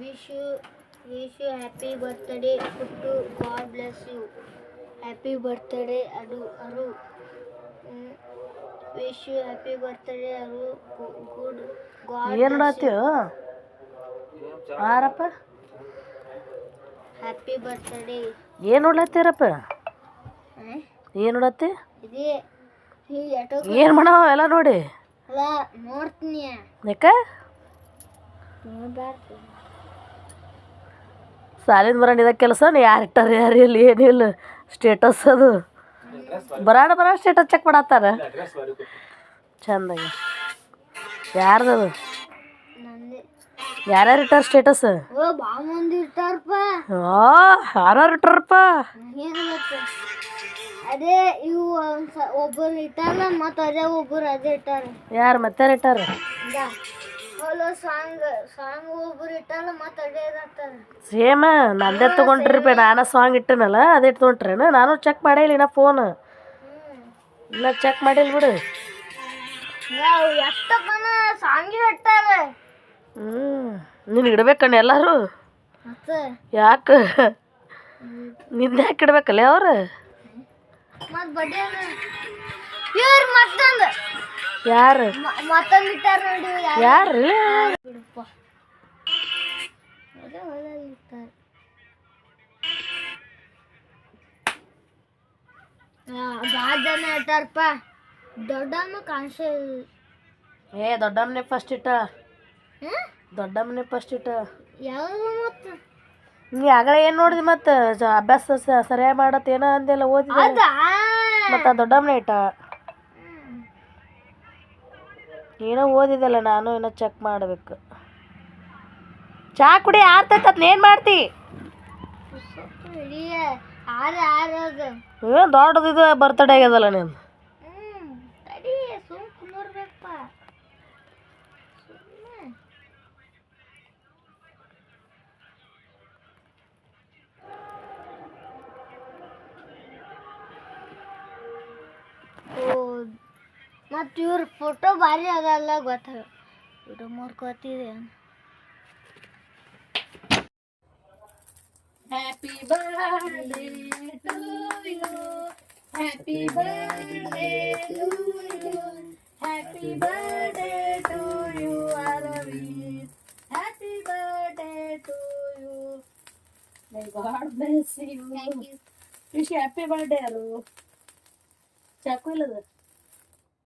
Wish you happy birthday ಪುಟ್ಟು. God bless you. Happy birthday Aru. Wish you happy birthday Aru. Good god ಏನು ನೋಡತ್ತೀವ ಆರಪ್ಪ? Happy birthday. ಏನು ನೋಡ್ಲತ್ತೀರಪ್ಪ? ಏನು ನೋಡತ್ತಿ? ಇದೇ ಏನು ಮಾಡವ ಎಲ್ಲ ನೋಡಿ? ಅಲ್ಲ ನೋಡ್ತೀನಿ. ಯಾಕೆ ಸಾಲಿನ ಬರೋಣ ಇದ ಕೆಲಸ? ಯಾರು ಇಟ್ಟಾರ ಯಾರು ಇಲ್ಲಿ ಏನಿಲ್ಲ ಸ್ಟೇಟಸ್ ಅದು ಬರಾಣ ಸ್ಟೇಟಸ್ ಚೆಕ್ ಮಾಡತ್ತಾರ ಚಂದಾಗಿ. ಯಾರ್ದದು? ಯಾರ್ಯಾರು ಇಟ್ಟಾರ ಸ್ಟೇಟಸ್? ಯಾರ್ಯಾರು ಇಟ್ಟಾರಪ್ಪ? ಅದೇ ಇವು ಒಬ್ಬರು ಇಟ್ಟಾರ ಮತ್ತು ಅದೇ ಒಬ್ಬರು ಅದೇ ಇಟ್ಟಾರ. ಯಾರು ಮತ್ತೆ ಇಟ್ಟಾರ? ಸಾಂಗ್ ಒಬ್ಬರು ಇಟ್ಟಾರ ಮತ್ತು ಅದೇ ಇರ್ತಾರ. ಸೇಮ ನಂದೇ ತೊಗೊಂಡ್ರಿಪ್ಪ. ನಾನು ಸಾಂಗ್ ಇಟ್ಟನಲ್ಲ ಅದೇ ತೊಗೊಂಡ್ರೇನ? ನಾನು ಚೆಕ್ ಮಾಡಿಲ್ಲ ನಾ ಫೋನ್ ಇಲ್ಲ ಚೆಕ್ ಮಾಡಿಲ್ಲ ಬಿಡು. ಎಷ್ಟಕ್ಕನ ಸಾಂಗ್ ಇಟ್ಟಾರ. ನೀನು ಇಡ್ಬೇಕಣ್ಣ ಎಲ್ಲರೂ? ಯಾಕೆ ನಿಂದ ಯಾಕೆ ಇಡ್ಬೇಕಲ್ಲ ಅವ್ರು? ಮತ್ತು ಬಡ್ಡೆ ಇವ್ರು ಮತ್ತೊಂದು ಯಾರು ಮತ್ತೊಂದು ಇಟ್ಟಾರ ನೋಡಿ. ಯಾರು ಬಿಡಪ್ಪ ಅದೇ ಹೊಲಲ್ಲಿ ಇರ್ತಾರೆ. ಭಾಳ ಜನ ಇಟ್ಟಾರಪ್ಪ. ದೊಡ್ಡಮ್ಮ ಕಾಣಿಸ ದೊಡ್ಡಮ್ಮನೆ ಫಸ್ಟ್ ಇಟ್ಟ. ದೊಡ್ಡಮ್ಮನೆ ಫಸ್ಟ್ ಇಟ್ಟ. ಯಾವುದು ಮತ್ತು ನೀ ಆಗಲೇ ಏನು ನೋಡಿದಿ? ಮತ್ತು ಅಭ್ಯಾಸ ಸರಿಯಾಗಿ ಮಾಡತ್ತೆ ಏನೋ ಅಂದೆಲ್ಲ ಓದಿದ ಮತ್ತು ದೊಡ್ಡಮ್ಮನೆ ಇಟ್ಟ. ಏನೋ ಓದಿದಲ್ಲ ನಾನು ಏನೋ ಚೆಕ್ ಮಾಡಬೇಕು. ಚಾ ಕುಡಿ ಆರ್ತೈತ ಏನು ಮಾಡ್ತಿ? ಏನು ದೊಡ್ಡದು ಇದು ಬರ್ತಡೇ ಆಗ್ಯದಲ್ಲ ನೀನು. ಮತ್ತು ಇವ್ರ ಫೋಟೋ ಭಾರಿ ಅದಲ್ಲ ಗೊತ್ತಾಗ ವಿಡಿಯೋ ಮಾಡ್ಕೋತಿದೆ. Happy birthday to you. Happy birthday to you. Happy birthday to you Arvind. Happy birthday to you. My god bless you. Thank you. Wish happy birthday Aru. ಚಾಕು ಇಲ್ಲದ